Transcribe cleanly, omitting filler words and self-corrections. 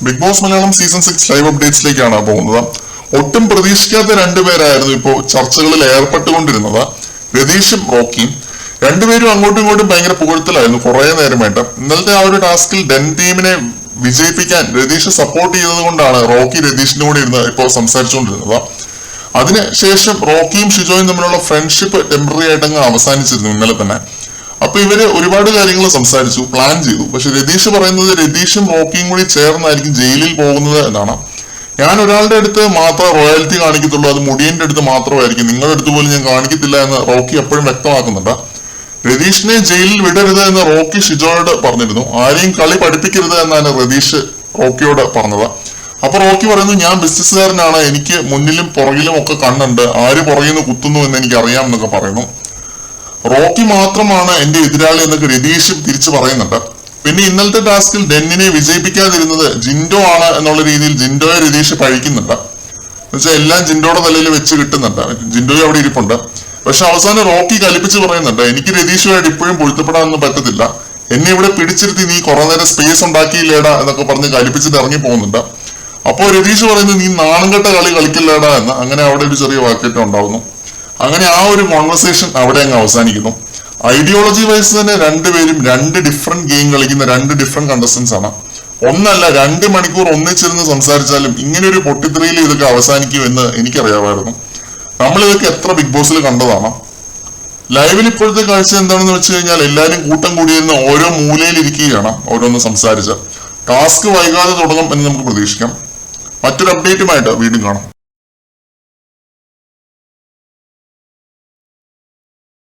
Big Boss Malayalam season 6 live അപ്ഡേറ്റ്സിലേക്കാണ് പോകുന്നത്. ഒട്ടും പ്രതീക്ഷിക്കാത്ത രണ്ടുപേരായിരുന്നു ഇപ്പോൾ ചർച്ചകളിൽ ഏർപ്പെട്ടുകൊണ്ടിരുന്നത്. രതീഷും റോക്കിയും രണ്ടുപേരും അങ്ങോട്ടും ഇങ്ങോട്ടും ഭയങ്കര പുകഴ്ത്തലായിരുന്നു കുറെ നേരമായിട്ട്. ഇന്നലത്തെ ആ ഒരു ടാസ്കിൽ ഡെൻ ടീമിനെ വിജയിപ്പിക്കാൻ രതീഷ് സപ്പോർട്ട് ചെയ്തത് കൊണ്ടാണ് റോക്കി രതീഷിന്റെ കൂടെ ഇരുന്ന് ഇപ്പോൾ സംസാരിച്ചുകൊണ്ടിരുന്നത്. അതിനുശേഷം റോക്കിയും ഷിജോയും തമ്മിലുള്ള ഫ്രണ്ട്ഷിപ്പ് ടെമ്പററി ആയിട്ടങ്ങ് അവസാനിച്ചിരുന്നു ഇന്നലെ തന്നെ. അപ്പൊ ഇവര് ഒരുപാട് കാര്യങ്ങൾ സംസാരിച്ചു, പ്ലാൻ ചെയ്തു. പക്ഷെ രതീഷ് പറയുന്നത് രതീഷും റോക്കിയും കൂടി ചേർന്നായിരിക്കും ജയിലിൽ പോകുന്നത് എന്നാണ്. ഞാൻ ഒരാളുടെ അടുത്ത് മാത്രമേ റോയാലിറ്റി കാണിക്കത്തുള്ളൂ, അത് മുടിയന്റെ അടുത്ത് മാത്രമായിരിക്കും, നിങ്ങളുടെ അടുത്ത് പോലും ഞാൻ കാണിക്കത്തില്ല എന്ന് റോക്കി എപ്പോഴും വ്യക്തമാക്കുന്നുണ്ട്. രതീഷിനെ ജയിലിൽ വിടരുത് എന്ന് റോക്കി ഷിജോയോട് പറഞ്ഞിരുന്നു. ആരെയും കളി പഠിപ്പിക്കരുത് എന്നാണ് രതീഷ് റോക്കിയോട് പറഞ്ഞത്. അപ്പൊ റോക്കി പറയുന്നു, ഞാൻ ബിസിനസ്സുകാരനാണ്, എനിക്ക് മുന്നിലും പുറകിലും ഒക്കെ കണ്ണുണ്ട്, ആര് പുറകിൽ നിന്ന് കുത്തുന്നു എന്ന് എനിക്ക് അറിയാം എന്നൊക്കെ പറയുന്നു. റോക്കി മാത്രമാണ് എന്റെ എതിരാളി എന്നൊക്കെ രതീഷും തിരിച്ചു പറയുന്നുണ്ട്. പിന്നെ ഇന്നലത്തെ ടാസ്കിൽ ഡെന്നിനെ വിജയിപ്പിക്കാതിരുന്നത് ജിൻഡോ ആണ് എന്നുള്ള രീതിയിൽ ജിൻഡോയെ രതീഷ് പഴിക്കുന്നുണ്ട്. എന്നുവെച്ചാൽ എല്ലാം ജിൻഡോയുടെ തലയിൽ വെച്ച് കിട്ടുന്നുണ്ട്, ജിൻഡോയെ അവിടെ ഇരിപ്പുണ്ട്. പക്ഷെ അവസാനം റോക്കി കലിപ്പിച്ച് പറയുന്നുണ്ട്, എനിക്ക് രതീഷുമായിട്ട് ഇപ്പോഴും പൊരുത്തപ്പെടാനൊന്നും പറ്റത്തില്ല, എന്നെ ഇവിടെ പിടിച്ചിരുത്തി നീ കുറെ നേരം സ്പേസ് ഉണ്ടാക്കിയില്ലേടാ എന്നൊക്കെ പറഞ്ഞ് കലിപ്പിച്ചിട്ട് ഇറങ്ങി പോകുന്നുണ്ട്. അപ്പോ രതീഷ് പറയുന്നത്, നീ നാണംകെട്ട കളി കളിക്കില്ലേടാ എന്ന്. അങ്ങനെ അവിടെ ഒരു ചെറിയ വാക്കേറ്റം ഉണ്ടാവുന്നു. അങ്ങനെ ആ ഒരു കോൺവെർസേഷൻ അവിടെ അങ്ങ് അവസാനിക്കുന്നു. ഐഡിയോളജി വൈസ് തന്നെ രണ്ടുപേരും രണ്ട് ഡിഫറെന്റ് ഗെയിം കളിക്കുന്ന രണ്ട് ഡിഫറെന്റ് കണ്ടസ്റ്റൻസ് ആണ്. ഒന്നല്ല 2 മണിക്കൂർ ഒന്നിച്ചിരുന്ന് സംസാരിച്ചാലും ഇങ്ങനെ ഒരു പൊട്ടിത്തെറിയിൽ ഇതൊക്കെ അവസാനിക്കുമെന്ന് എനിക്കറിയാമായിരുന്നു. നമ്മളിതൊക്കെ എത്ര ബിഗ് ബോസിൽ കണ്ടതാണ്. ലൈവിൽ ഇപ്പോഴത്തെ കാഴ്ച എന്താണെന്ന് വെച്ച് കഴിഞ്ഞാൽ എല്ലാവരും കൂട്ടം കൂടിയിരുന്ന് ഓരോ മൂലയിൽ ഇരിക്കുകയാണ്, ഓരോന്ന് സംസാരിച്ച്. ടാസ്ക് വൈകാതെ തുടങ്ങും എന്ന് നമുക്ക് പ്രതീക്ഷിക്കാം. മറ്റൊരു അപ്ഡേറ്റുമായിട്ട് വീണ്ടും കാണാം.